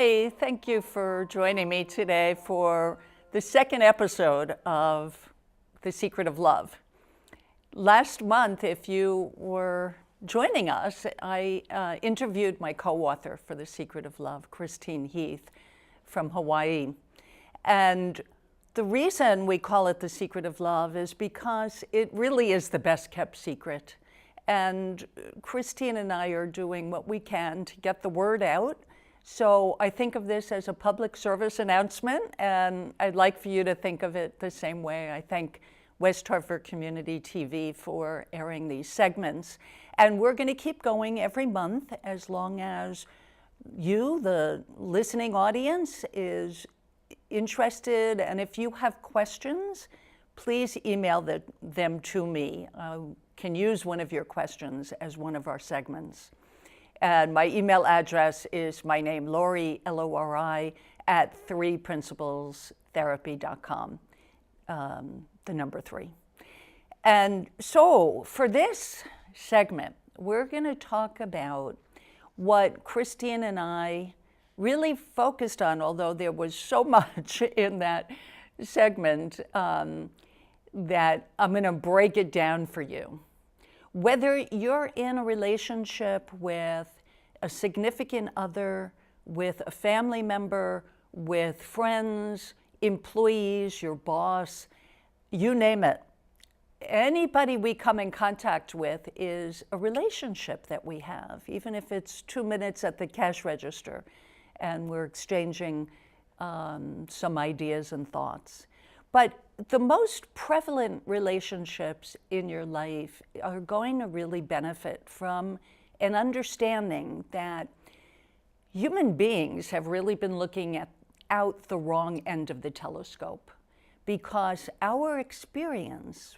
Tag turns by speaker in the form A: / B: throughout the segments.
A: Hi, thank you for joining me today for the second episode of The Secret of Love. Last month, if you were joining us, I interviewed my co-author for The Secret of Love, Christine Heath from Hawaii. And the reason we call it The Secret of Love is because it really is the best kept secret. And Christine and I are doing what we can to get the word out. So I think of this as a public service announcement, and I'd like for you to think of it the same way. I thank West Hartford Community TV for airing these segments. And we're going to keep going every month as long as you, the listening audience, is interested. And if you have questions, please email them to me. Can use one of your questions as one of our segments. And my email address is my name, Lori, Lori, at 3principlestherapy.com, the number 3. And so for this segment, we're going to talk about what Christine and I really focused on, although there was so much in that segment that I'm going to break it down for you. Whether you're in a relationship with a significant other, with a family member, with friends, employees, your boss, you name it. Anybody we come in contact with is a relationship that we have, even if it's 2 minutes at the cash register and we're exchanging some ideas and thoughts. But the most prevalent relationships in your life are going to really benefit from an understanding that human beings have really been looking out the wrong end of the telescope, because our experience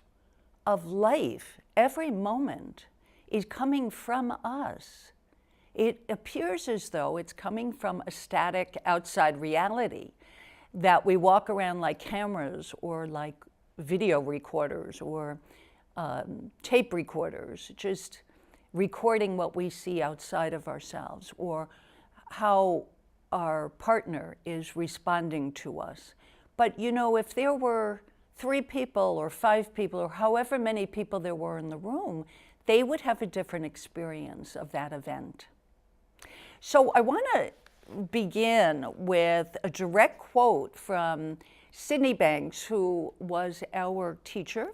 A: of life every moment is coming from us. It appears as though it's coming from a static outside reality, that we walk around like cameras or like video recorders or tape recorders, just recording what we see outside of ourselves or how our partner is responding to us. But you know, if there were 3 people or 5 people or however many people there were in the room, they would have a different experience of that event. So I want to begin with a direct quote from Sydney Banks, who was our teacher,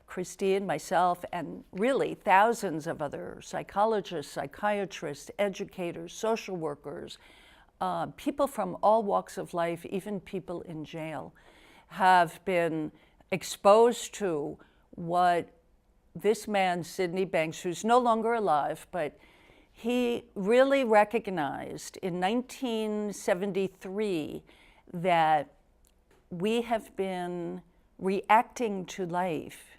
A: Christine, myself, and really thousands of other psychologists, psychiatrists, educators, social workers, people from all walks of life, even people in jail, have been exposed to what this man, Sydney Banks, who's no longer alive, but he really recognized in 1973 that we have been reacting to life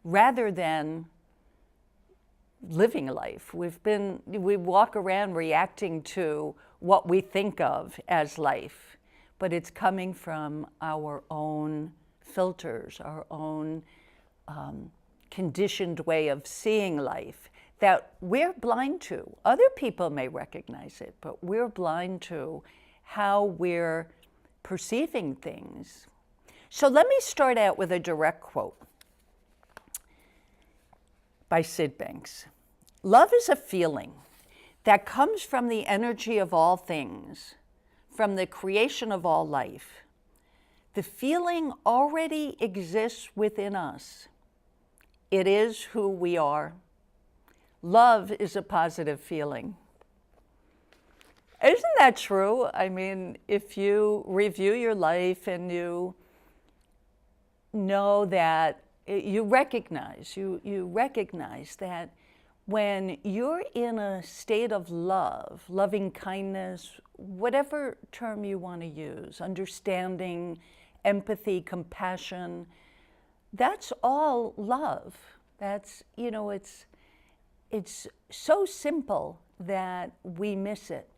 A: rather than living life. We walk around reacting to what we think of as life, but it's coming from our own filters, our own conditioned way of seeing life that we're blind to. Other people may recognize it, but we're blind to how we're perceiving things. So let me start out with a direct quote by Sid Banks. Love is a feeling that comes from the energy of all things, from the creation of all life. The feeling already exists within us. It is who we are. Love is a positive feeling. Isn't that true? I mean, if you review your life and you know that you recognize that when you're in a state of love, loving kindness, whatever term you want to use, understanding, empathy, compassion, that's all love. That's, you know, it's so simple that we miss it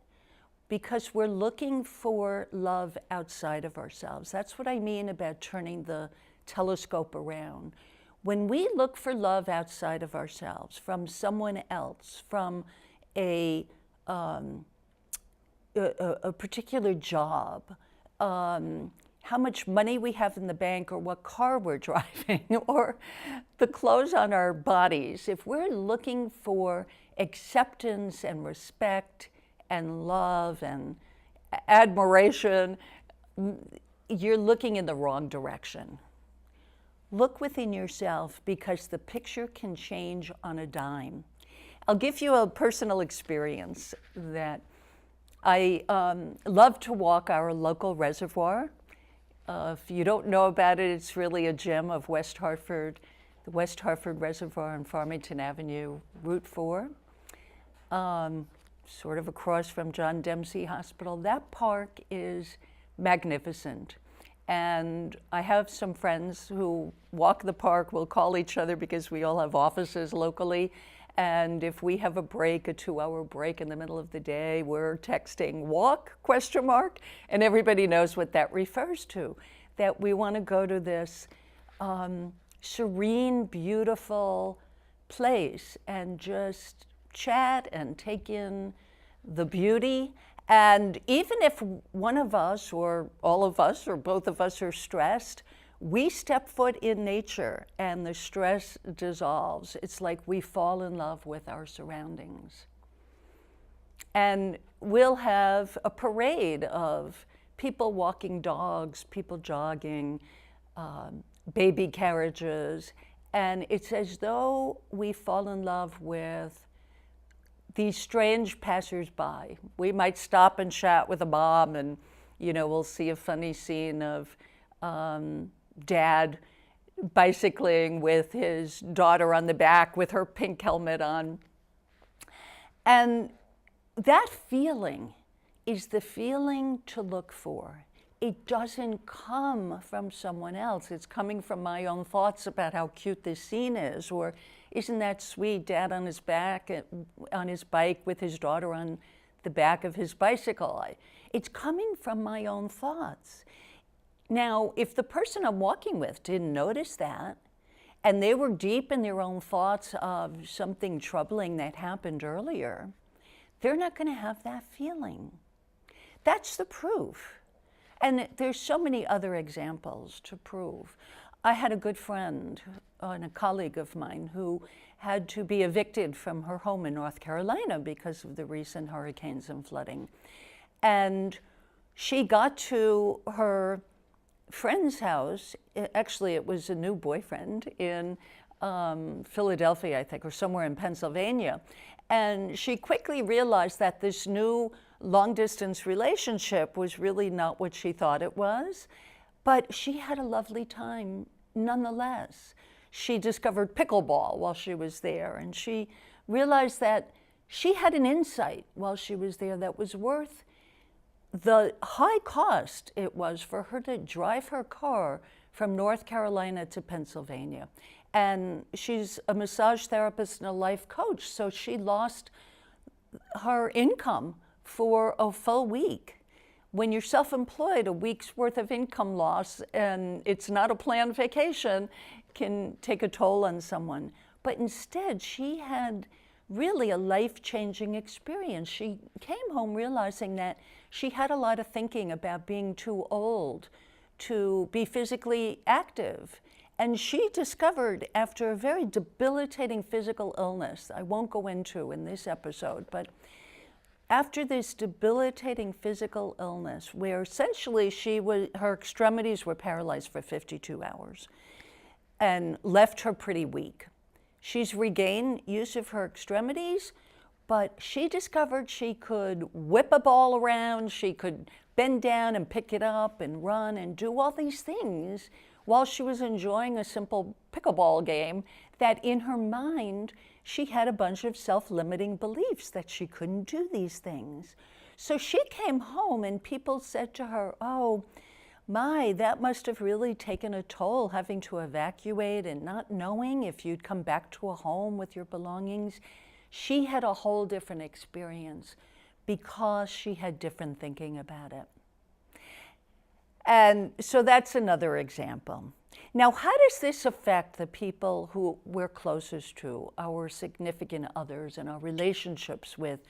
A: because we're looking for love outside of ourselves. That's what I mean about turning the telescope around. When we look for love outside of ourselves, from someone else, from a a particular job, how much money we have in the bank, or what car we're driving, or the clothes on our bodies. If we're looking for acceptance and respect and love and admiration, you're looking in the wrong direction. Look within yourself, because the picture can change on a dime. I'll give you a personal experience that I love to walk our local reservoir. If you don't know about it, it's really a gem of West Hartford, the West Hartford Reservoir on Farmington Avenue, Route 4, sort of across from John Dempsey Hospital. That park is magnificent. And I have some friends who walk the park. We'll call each other because we all have offices locally. And if we have a break, a 2-hour break in the middle of the day, we're texting walk, ? And everybody knows what that refers to, that we want to go to this serene, beautiful place and just chat and take in the beauty. And even if one of us or all of us or both of us are stressed, we step foot in nature and the stress dissolves. It's like we fall in love with our surroundings. And we'll have a parade of people walking dogs, people jogging, baby carriages, and it's as though we fall in love with these strange passersby. We might stop and chat with a mom, and we'll see a funny scene of dad bicycling with his daughter on the back with her pink helmet on. And that feeling is the feeling to look for. It doesn't come from someone else. It's coming from my own thoughts about how cute this scene is, or isn't that sweet, dad on his back, on his bike with his daughter on the back of his bicycle. It's coming from my own thoughts. Now, if the person I'm walking with didn't notice that, and they were deep in their own thoughts of something troubling that happened earlier, they're not going to have that feeling. That's the proof. And there's so many other examples to prove. I had a good friend and a colleague of mine who had to be evicted from her home in North Carolina because of the recent hurricanes and flooding. And she got to her friend's house. Actually, it was a new boyfriend in Philadelphia, I think, or somewhere in Pennsylvania. And she quickly realized that this new long-distance relationship was really not what she thought it was. But she had a lovely time nonetheless. She discovered pickleball while she was there, and she realized that she had an insight while she was there that was worth the high cost it was for her to drive her car from North Carolina to Pennsylvania. And she's a massage therapist and a life coach, so she lost her income for a full week. When you're self-employed, a week's worth of income loss, and it's not a planned vacation, can take a toll on someone. But instead, she had really a life-changing experience. She came home realizing that she had a lot of thinking about being too old to be physically active. And she discovered, after a very debilitating physical illness, I won't go into in this episode, but after this debilitating physical illness, where essentially her extremities were paralyzed for 52 hours and left her pretty weak. She's regained use of her extremities, but she discovered she could whip a ball around, she could bend down and pick it up and run and do all these things while she was enjoying a simple pickleball game, that in her mind, she had a bunch of self-limiting beliefs that she couldn't do these things. So she came home and people said to her, "Oh, my, that must have really taken a toll, having to evacuate and not knowing if you'd come back to a home with your belongings." She had a whole different experience because she had different thinking about it. And so that's another example. Now, how does this affect the people who we're closest to, our significant others, and our relationships with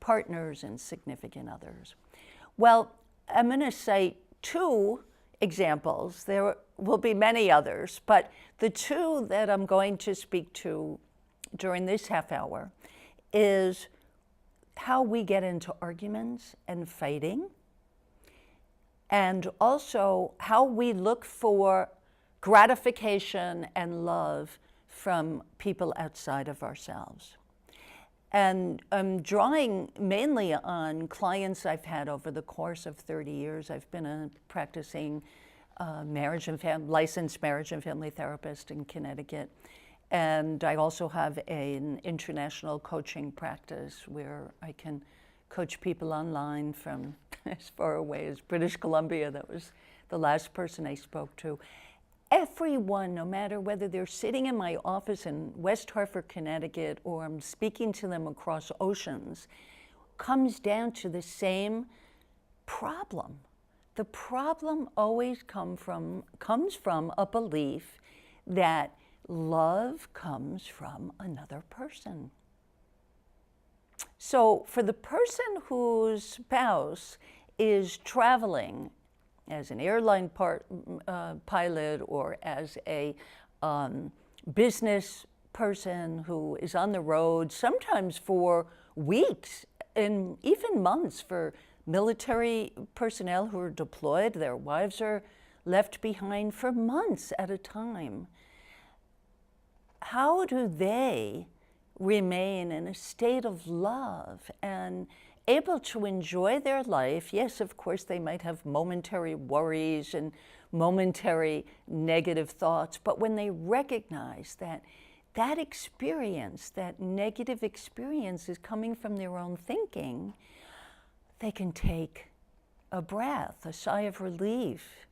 A: partners and significant others? Well, I'm going to cite two examples. There will be many others, but the two that I'm going to speak to during this half hour is how we get into arguments and fighting, and also how we look for gratification and love from people outside of ourselves. And I'm drawing mainly on clients I've had over the course of 30 years. I've been a practicing licensed marriage and family therapist in Connecticut. And I also have an international coaching practice where I can coach people online from as far away as British Columbia. That was the last person I spoke to. Everyone, no matter whether they're sitting in my office in West Hartford, Connecticut, or I'm speaking to them across oceans, comes down to the same problem. The problem always comes from a belief that love comes from another person. So for the person whose spouse is traveling as an airline pilot or as a business person who is on the road, sometimes for weeks and even months, for military personnel who are deployed, their wives are left behind for months at a time. How do they remain in a state of love and able to enjoy their life? Yes, of course, they might have momentary worries and momentary negative thoughts, but when they recognize that that experience, that negative experience is coming from their own thinking, they can take a breath, a sigh of relief.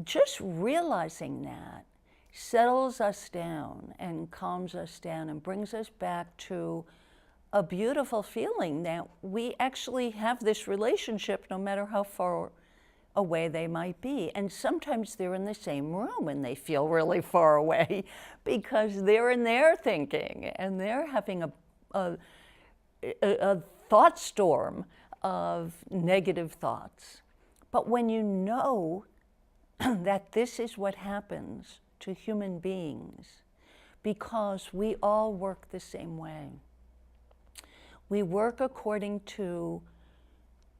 A: Just realizing that settles us down and calms us down and brings us back to a beautiful feeling that we actually have this relationship no matter how far away they might be. And sometimes they're in the same room and they feel really far away because they're in their thinking and they're having a thought storm of negative thoughts. But when you know that this is what happens to human beings, because we all work the same way. We work according to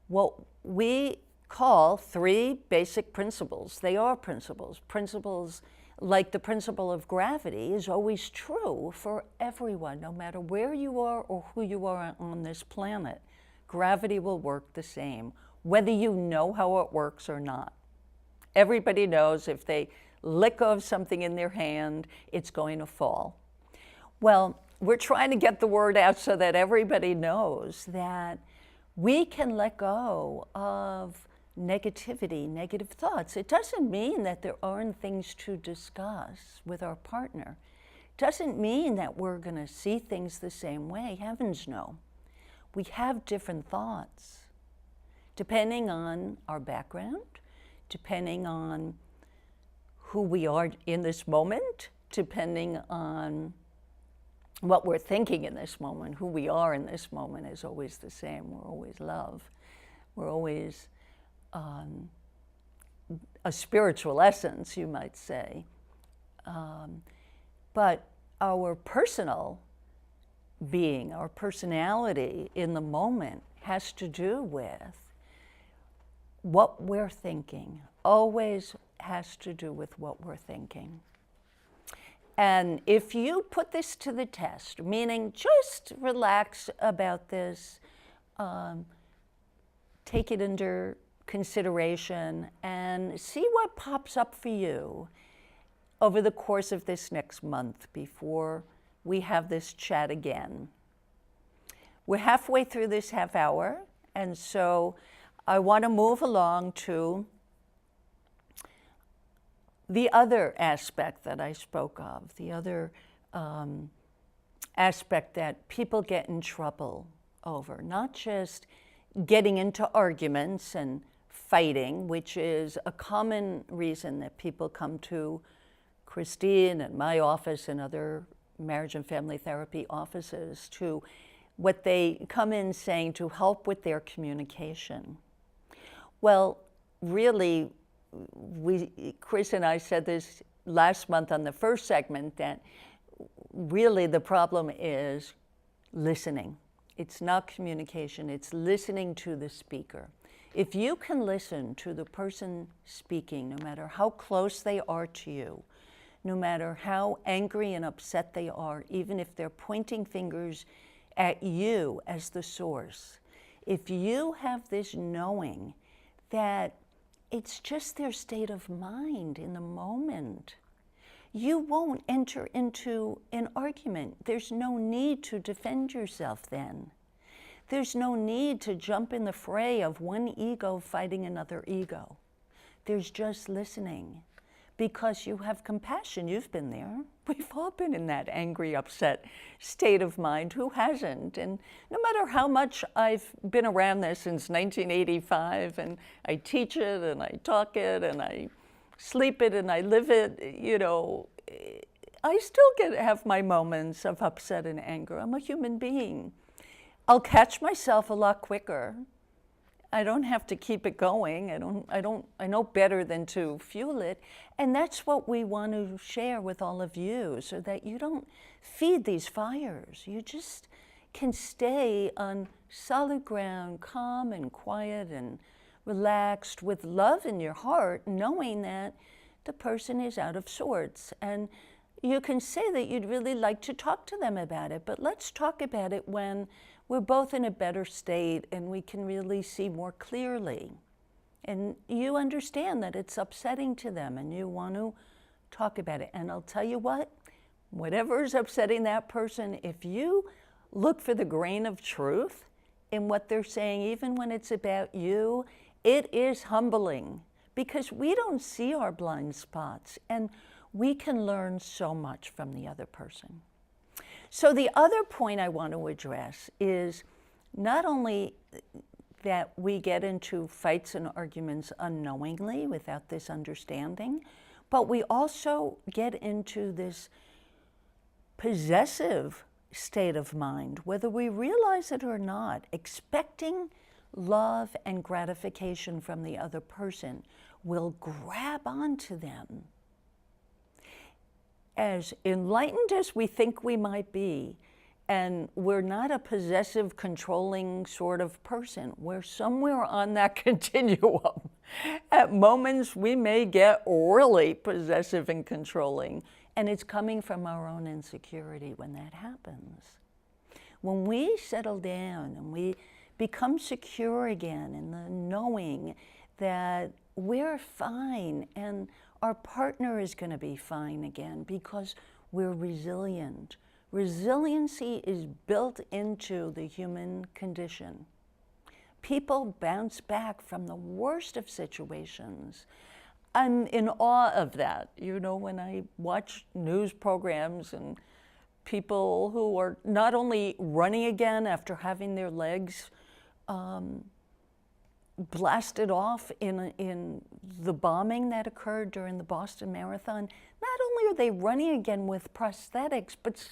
A: what we call three basic principles. They are principles. Principles like the principle of gravity is always true for everyone, no matter where you are or who you are on this planet. Gravity will work the same, whether you know how it works or not. Everybody knows if they let go of something in their hand, it's going to fall. Well, we're trying to get the word out so that everybody knows that we can let go of negativity, negative thoughts. It doesn't mean that there aren't things to discuss with our partner. It doesn't mean that we're going to see things the same way. Heavens no. We have different thoughts depending on our background, depending on who we are in this moment, depending on what we're thinking in this moment. Who we are in this moment is always the same. We're always love. We're always a spiritual essence, you might say. But our personal being, our personality in the moment has to do with what we're thinking. Always has to do with what we're thinking. And if you put this to the test, meaning just relax about this, take it under consideration and see what pops up for you over the course of this next month before we have this chat again. We're halfway through this half hour, and so I want to move along to the other aspect that I spoke of, the other aspect that people get in trouble over, not just getting into arguments and fighting, which is a common reason that people come to Christine and my office and other marriage and family therapy offices, to what they come in saying to help with their communication. Well, really, Chris and I said this last month on the first segment, that really the problem is listening. It's not communication, it's listening to the speaker. If you can listen to the person speaking, no matter how close they are to you, no matter how angry and upset they are, even if they're pointing fingers at you as the source, if you have this knowing that it's just their state of mind in the moment, you won't enter into an argument. There's no need to defend yourself then. There's no need to jump in the fray of one ego fighting another ego. There's just listening, because you have compassion. You've been there. We've all been in that angry, upset state of mind. Who hasn't? And no matter how much I've been around this since 1985, and I teach it, and I talk it, and I sleep it, and I live it, you know, I still have my moments of upset and anger. I'm a human being. I'll catch myself a lot quicker. I don't have to keep it going. I know better than to fuel it. And that's what we want to share with all of you, so that you don't feed these fires. You just can stay on solid ground, calm and quiet and relaxed, with love in your heart, knowing that the person is out of sorts. And you can say that you'd really like to talk to them about it, but let's talk about it when we're both in a better state and we can really see more clearly. And you understand that it's upsetting to them and you want to talk about it. And I'll tell you what, whatever is upsetting that person, if you look for the grain of truth in what they're saying, even when it's about you, it is humbling, because we don't see our blind spots and we can learn so much from the other person. So the other point I want to address is not only that we get into fights and arguments unknowingly without this understanding, but we also get into this possessive state of mind, whether we realize it or not, expecting love and gratification from the other person will grab onto them. As enlightened as we think we might be, and we're not a possessive, controlling sort of person, we're somewhere on that continuum. At moments we may get really possessive and controlling, and it's coming from our own insecurity when that happens. When we settle down and we become secure again in the knowing that we're fine and our partner is going to be fine again because we're resilient. Resiliency is built into the human condition. People bounce back from the worst of situations. I'm in awe of that. You know, when I watch news programs and people who are not only running again after having their legs blasted off in the bombing that occurred during the Boston Marathon, not only are they running again with prosthetics, but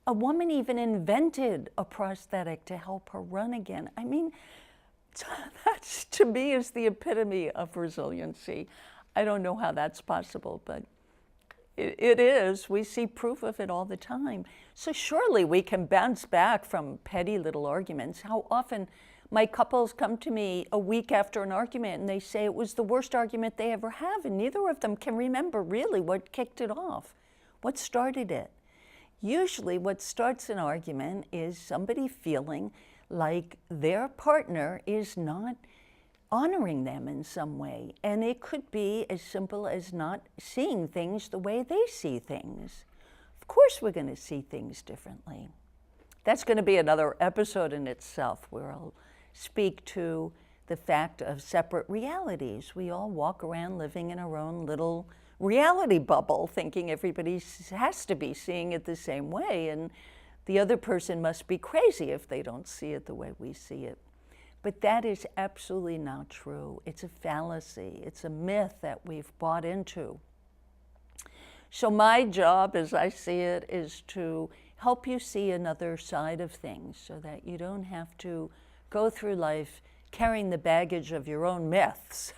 A: a woman even invented a prosthetic to help her run again. I mean, that to me is the epitome of resiliency. I don't know how that's possible, but it is. We see proof of it all the time. So surely we can bounce back from petty little arguments. How often my couples come to me a week after an argument and they say it was the worst argument they ever have, and neither of them can remember really what kicked it off, what started it. Usually what starts an argument is somebody feeling like their partner is not honoring them in some way. And it could be as simple as not seeing things the way they see things. Of course we're going to see things differently. That's going to be another episode in itself where I'll speak to the fact of separate realities. We all walk around living in our own little reality bubble, thinking everybody has to be seeing it the same way, and the other person must be crazy if they don't see it the way we see it. But that is absolutely not true. It's a fallacy. It's a myth that we've bought into. So my job, as I see it, is to help you see another side of things so that you don't have to go through life carrying the baggage of your own myths.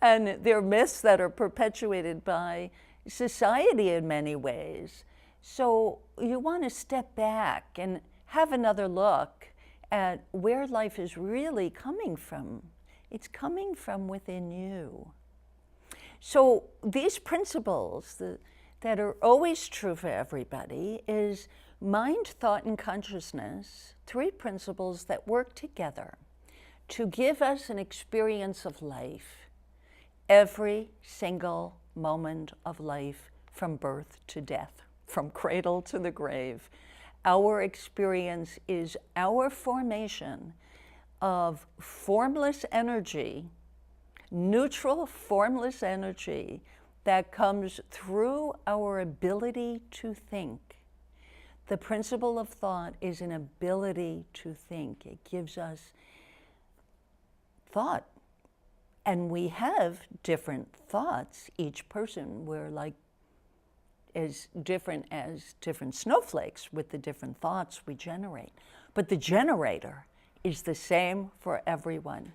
A: And they're myths that are perpetuated by society in many ways. So you want to step back and have another look at where life is really coming from. It's coming from within you. So these principles that are always true for everybody is mind, thought, and consciousness, three principles that work together to give us an experience of life every single moment of life, from birth to death, from cradle to the grave. Our experience is our formation of formless energy, neutral formless energy that comes through our ability to think. The principle of thought is an ability to think. It gives us thought. And we have different thoughts. Each person, we're like as different snowflakes with the different thoughts we generate. But the generator is the same for everyone.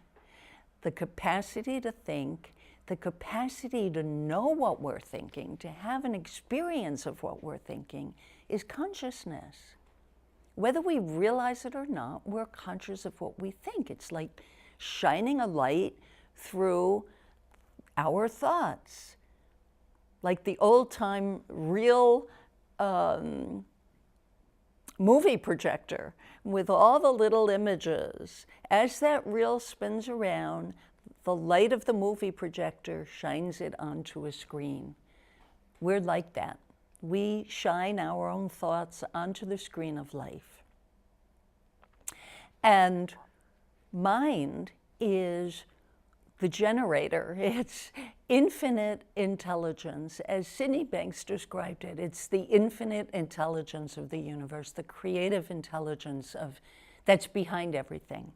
A: The capacity to think, the capacity to know what we're thinking, to have an experience of what we're thinking, is consciousness. Whether we realize it or not, we're conscious of what we think. It's like shining a light through our thoughts, like the old-time real movie projector with all the little images. As that reel spins around, the light of the movie projector shines it onto a screen. We're like that. We shine our own thoughts onto the screen of life. And mind is the generator. It's infinite intelligence. As Sydney Banks described it, it's the infinite intelligence of the universe, the creative intelligence that's behind everything.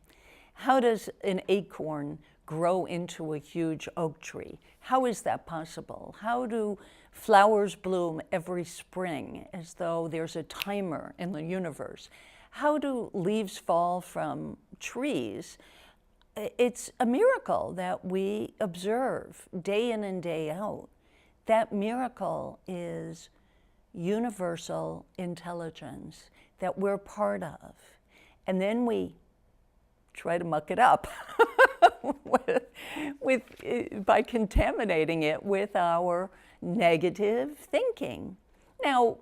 A: How does an acorn grow into a huge oak tree? How is that possible? How do flowers bloom every spring as though there's a timer in the universe? How do leaves fall from trees? It's a miracle that we observe day in and day out. That miracle is universal intelligence that we're part of. And then we try to muck it up by contaminating it with our negative thinking. Now,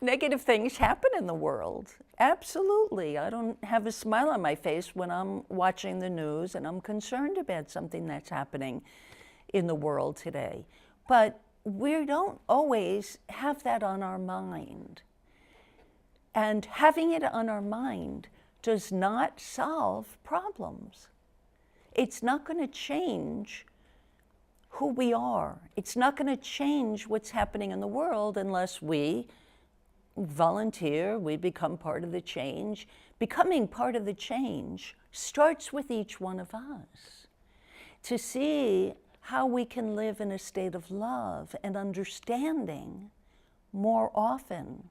A: negative things happen in the world. Absolutely. I don't have a smile on my face when I'm watching the news and I'm concerned about something that's happening in the world today. But we don't always have that on our mind. And having it on our mind does not solve problems. It's not going to change who we are. It's not going to change what's happening in the world unless we volunteer, we become part of the change. Becoming part of the change starts with each one of us. To see how we can live in a state of love and understanding more often.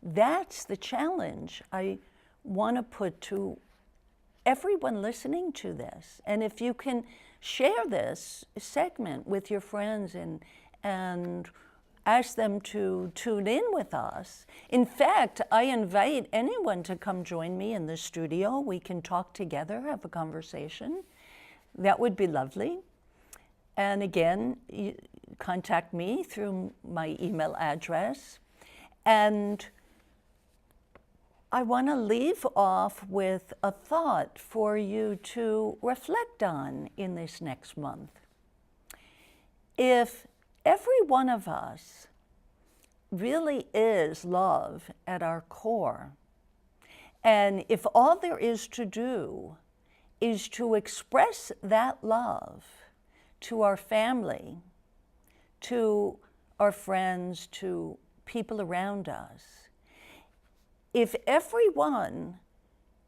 A: That's the challenge I want to put to everyone listening to this. And if you can share this segment with your friends and ask them to tune in with us. In fact, I invite anyone to come join me in the studio. We can talk together, have a conversation. That would be lovely. And again, contact me through my email address. And I want to leave off with a thought for you to reflect on in this next month. If every one of us really is love at our core, and if all there is to do is to express that love to our family, to our friends, to people around us, if everyone,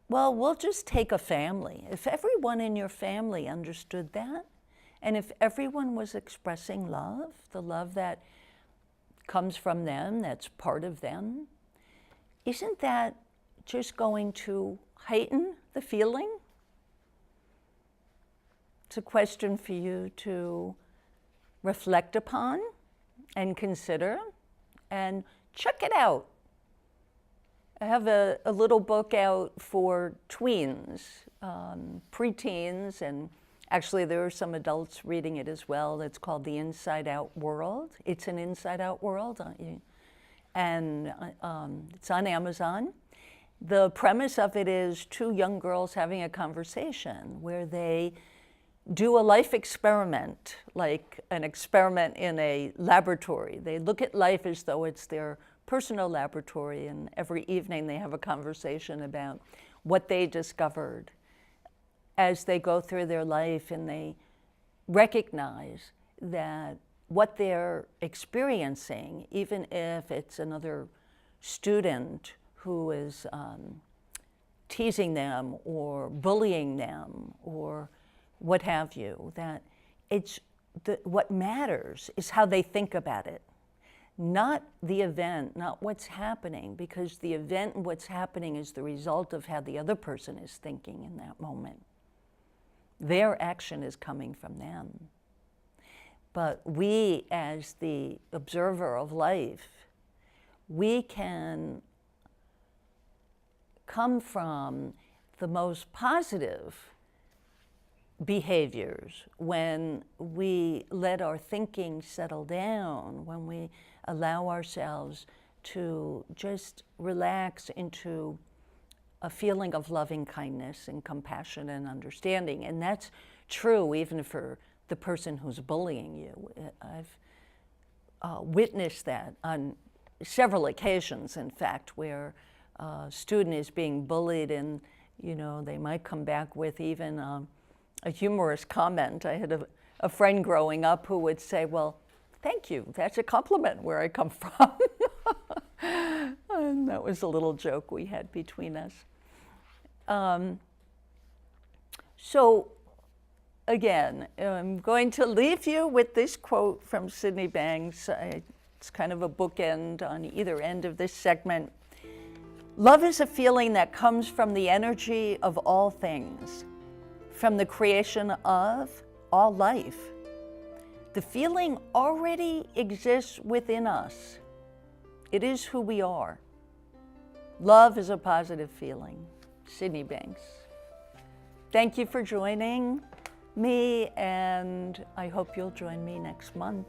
A: well, we'll just take a family. If everyone in your family understood that, and if everyone was expressing love, the love that comes from them, that's part of them, isn't that just going to heighten the feeling? It's a question for you to reflect upon and consider and check it out. I have a little book out for tweens, preteens, and actually there are some adults reading it as well. It's called The Inside Out World. It's an Inside Out World, and it's on Amazon. The premise of it is two young girls having a conversation where they do a life experiment, like an experiment in a laboratory. They look at life as though it's their personal laboratory, and every evening they have a conversation about what they discovered as they go through their life, and they recognize that what they're experiencing, even if it's another student who is teasing them or bullying them or what have you, that what matters is how they think about it. Not the event, not what's happening, because the event and what's happening is the result of how the other person is thinking in that moment. Their action is coming from them. But we, as the observer of life, we can come from the most positive behaviors when we let our thinking settle down, when we allow ourselves to just relax into a feeling of loving kindness and compassion and understanding. And that's true even for the person who's bullying you. I've witnessed that on several occasions, in fact, where a student is being bullied and, they might come back with even a humorous comment. I had a friend growing up who would say, well, thank you, that's a compliment where I come from. And that was a little joke we had between us. So again, I'm going to leave you with this quote from Sydney Banks. It's kind of a bookend on either end of this segment. Love is a feeling that comes from the energy of all things, from the creation of all life. The feeling already exists within us. It is who we are. Love is a positive feeling. Sydney Banks. Thank you for joining me, and I hope you'll join me next month.